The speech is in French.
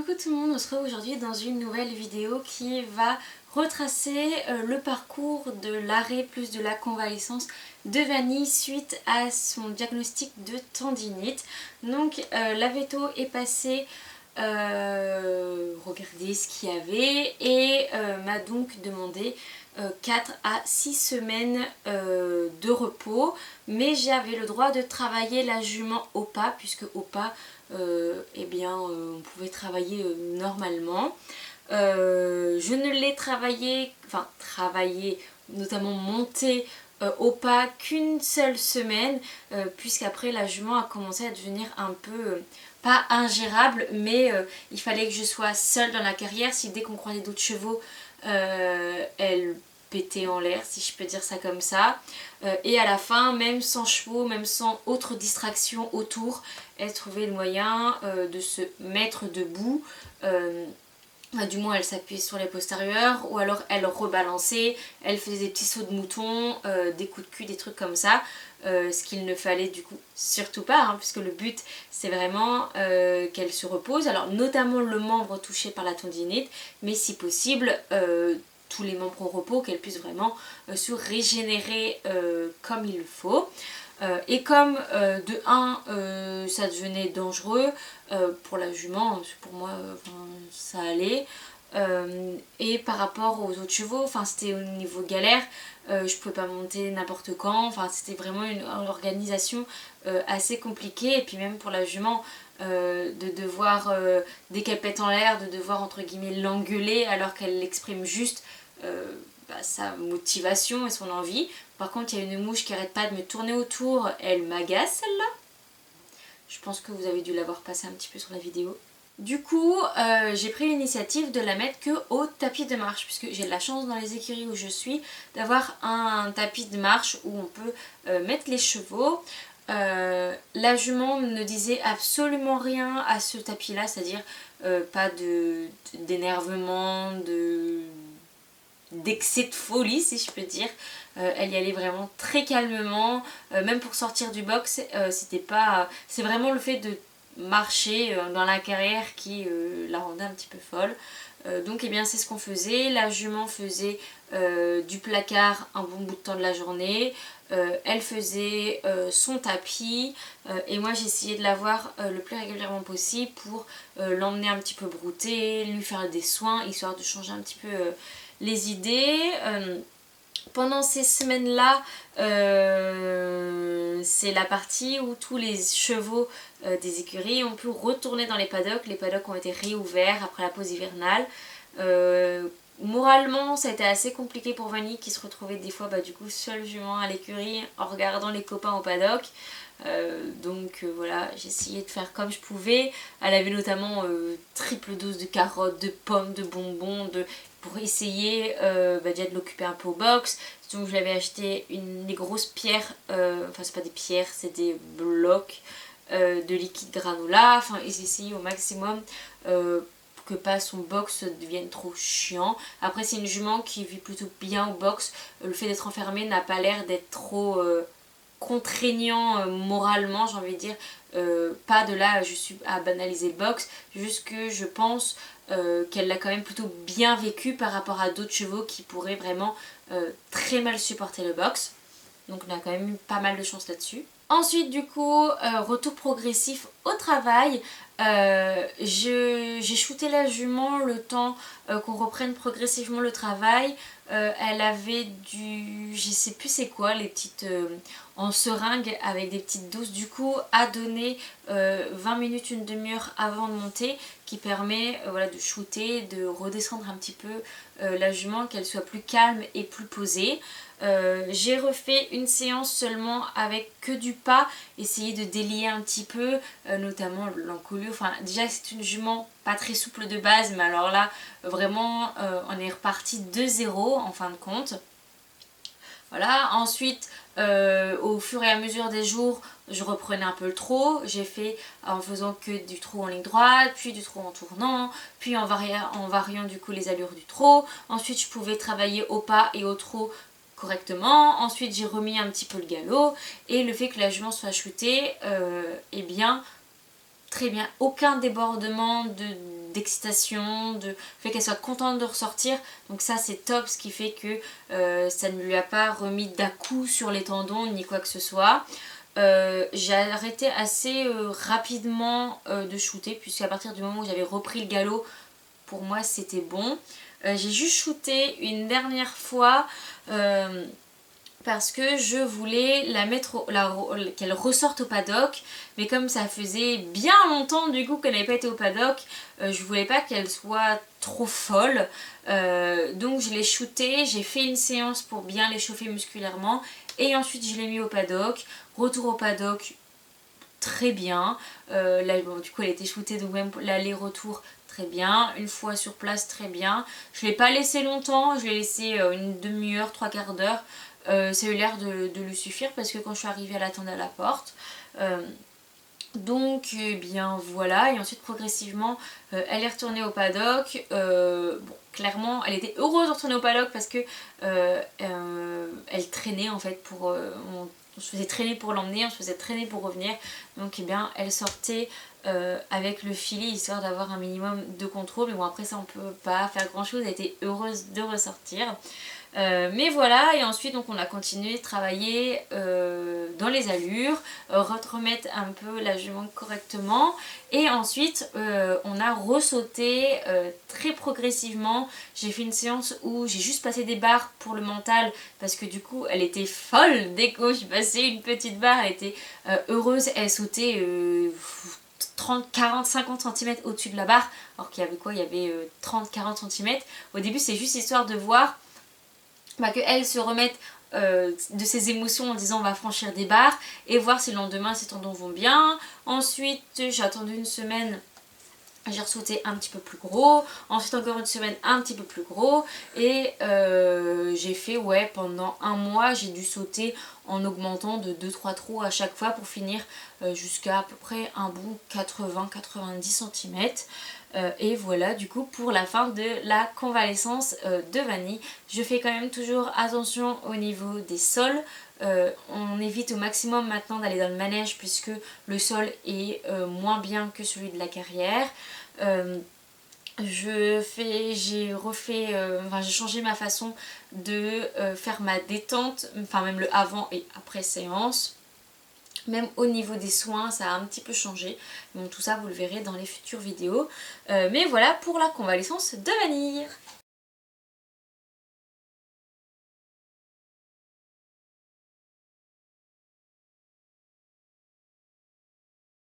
Coucou tout le monde, on se retrouve aujourd'hui dans une nouvelle vidéo qui va retracer le parcours de l'arrêt plus de la convalescence de Vanille suite à son diagnostic de tendinite. Donc la veto est passée regarder ce qu'il y avait et m'a donc demandé 4 à 6 semaines de repos, mais j'avais le droit de travailler la jument au pas, puisque au pas eh bien, on pouvait travailler normalement. Je ne l'ai travaillé, notamment monté au pas qu'une seule semaine, puisqu'après la jument a commencé à devenir un peu, pas ingérable, mais il fallait que je sois seule dans la carrière. Si dès qu'on croisait d'autres chevaux, elle pétait en l'air, si je peux dire ça comme ça. Et à la fin, même sans chevaux, même sans autre distraction autour, elle trouvait le moyen de se mettre debout. Du moins elle s'appuyait sur les postérieurs, ou alors elle rebalançait, elle faisait des petits sauts de mouton, des coups de cul, des trucs comme ça, ce qu'il ne fallait du coup surtout pas, hein, puisque le but c'est vraiment qu'elle se repose, alors notamment le membre touché par la tendinite, mais si possible tous les membres au repos, qu'elle puisse vraiment se régénérer comme il le faut. Et comme de 1 ça devenait dangereux pour la jument, pour moi ça allait, et par rapport aux autres chevaux, c'était au niveau galère, je pouvais pas monter n'importe quand, c'était vraiment une organisation assez compliquée. Et puis même pour la jument, de devoir, dès qu'elle pète en l'air, de devoir entre guillemets l'engueuler alors qu'elle l'exprime juste sa motivation et son envie. Par contre, il y a une mouche qui arrête pas de me tourner autour, elle m'agace celle-là. Je pense que vous avez dû la voir passer un petit peu sur la vidéo. Du coup, j'ai pris l'initiative de la mettre que au tapis de marche, puisque j'ai de la chance dans les écuries où je suis d'avoir un tapis de marche où on peut mettre les chevaux. La jument ne disait absolument rien à ce tapis là, c'est-à-dire pas d'énervement, d'excès de folie si je peux dire. Elle y allait vraiment très calmement, même pour sortir du box, c'est vraiment le fait de marcher dans la carrière qui la rendait un petit peu folle. Donc eh bien c'est ce qu'on faisait. La jument faisait du placard un bon bout de temps de la journée, elle faisait son tapis, et moi j'essayais de la voir le plus régulièrement possible pour l'emmener un petit peu brouter, lui faire des soins, histoire de changer un petit peu les idées. Pendant ces semaines-là, c'est la partie où tous les chevaux des écuries ont pu retourner dans les paddocks. Les paddocks ont été réouverts après la pause hivernale. Moralement, ça a été assez compliqué pour Vanille, qui se retrouvait des fois du coup seule jument à l'écurie en regardant les copains au paddock. Voilà, j'ai essayé de faire comme je pouvais. Elle avait notamment triple dose de carottes, de pommes, de bonbons, pour essayer déjà de l'occuper un peu au box. Donc je lui avais acheté des grosses pierres, c'est pas des pierres, c'est des blocs de liquide granola. Ils essayaient au maximum que pas son box devienne trop chiant. Après c'est une jument qui vit plutôt bien au box. Le fait d'être enfermée n'a pas l'air d'être trop contraignant moralement, j'ai envie de dire. Pas de là je suis à banaliser le box, juste que je pense qu'elle l'a quand même plutôt bien vécu par rapport à d'autres chevaux qui pourraient vraiment très mal supporter le box. Donc on a quand même eu pas mal de chance là-dessus. Ensuite du coup, retour progressif au travail. J'ai shooté la jument le temps qu'on reprenne progressivement le travail. Elle avait je sais plus c'est quoi, les petites en seringue avec des petites doses du coup à donner 20 minutes, une demi-heure avant de monter, qui permet de shooter, de redescendre un petit peu la jument, qu'elle soit plus calme et plus posée. J'ai refait une séance seulement avec que du pas, essayer de délier un petit peu, notamment l'encolure. Déjà c'est une jument pas très souple de base, mais alors là vraiment on est reparti de zéro en fin de compte. Voilà, ensuite au fur et à mesure des jours je reprenais un peu le trot. J'ai fait en faisant que du trot en ligne droite, puis du trot en tournant, puis en variant du coup les allures du trot. Ensuite je pouvais travailler au pas et au trot correctement. Ensuite j'ai remis un petit peu le galop, et le fait que la jument soit shootée, très bien, aucun débordement d'excitation, de fait qu'elle soit contente de ressortir, donc ça c'est top, ce qui fait que ça ne lui a pas remis d'à-coups sur les tendons ni quoi que ce soit. J'ai arrêté assez rapidement de shooter, puisqu'à partir du moment où j'avais repris le galop, pour moi c'était bon. J'ai juste shooté une dernière fois parce que je voulais la mettre qu'elle ressorte au paddock, mais comme ça faisait bien longtemps du coup qu'elle n'avait pas été au paddock, je voulais pas qu'elle soit trop folle, donc je l'ai shootée, j'ai fait une séance pour bien l'échauffer musculairement et ensuite je l'ai mis au paddock. Retour au paddock, très bien, là bon, du coup elle était shootée, donc même l'aller-retour très bien, une fois sur place très bien. Je ne l'ai pas laissé longtemps, je l'ai laissé une demi-heure, trois quarts d'heure. Ça a eu l'air de lui suffire parce que quand je suis arrivée elle attendait à la porte. Donc eh bien voilà, et ensuite progressivement elle est retournée au paddock. Bon, clairement elle était heureuse de retourner au paddock parce que elle traînait en fait pour... on se faisait traîner pour l'emmener, on se faisait traîner pour revenir. Donc eh bien elle sortait avec le filet histoire d'avoir un minimum de contrôle. Mais bon après ça on peut pas faire grand chose, elle était heureuse de ressortir. Mais voilà, et ensuite donc on a continué de travailler dans les allures, remettre un peu la jument correctement, et ensuite on a ressauté très progressivement. J'ai fait une séance où j'ai juste passé des barres pour le mental parce que du coup elle était folle dès que j'ai passé une petite barre, elle était heureuse, elle sautait 30, 40, 50 cm au-dessus de la barre, alors qu'il y avait quoi, il y avait 30, 40 cm. Au début c'est juste histoire de voir qu'elle se remette de ses émotions en disant on va franchir des barres et voir si le lendemain ses tendons vont bien. Ensuite j'ai attendu une semaine, j'ai ressauté un petit peu plus gros, ensuite encore une semaine un petit peu plus gros, et j'ai fait pendant un mois j'ai dû sauter en augmentant de 2-3 trous à chaque fois pour finir jusqu'à peu près un bon 80-90 cm. Et voilà du coup pour la fin de la convalescence de Vanille. Je fais quand même toujours attention au niveau des sols. On évite au maximum maintenant d'aller dans le manège puisque le sol est moins bien que celui de la carrière. J'ai changé ma façon de faire ma détente, enfin même le avant et après séance. Même au niveau des soins, ça a un petit peu changé. Donc tout ça, vous le verrez dans les futures vidéos. Mais voilà pour la convalescence de Vanille.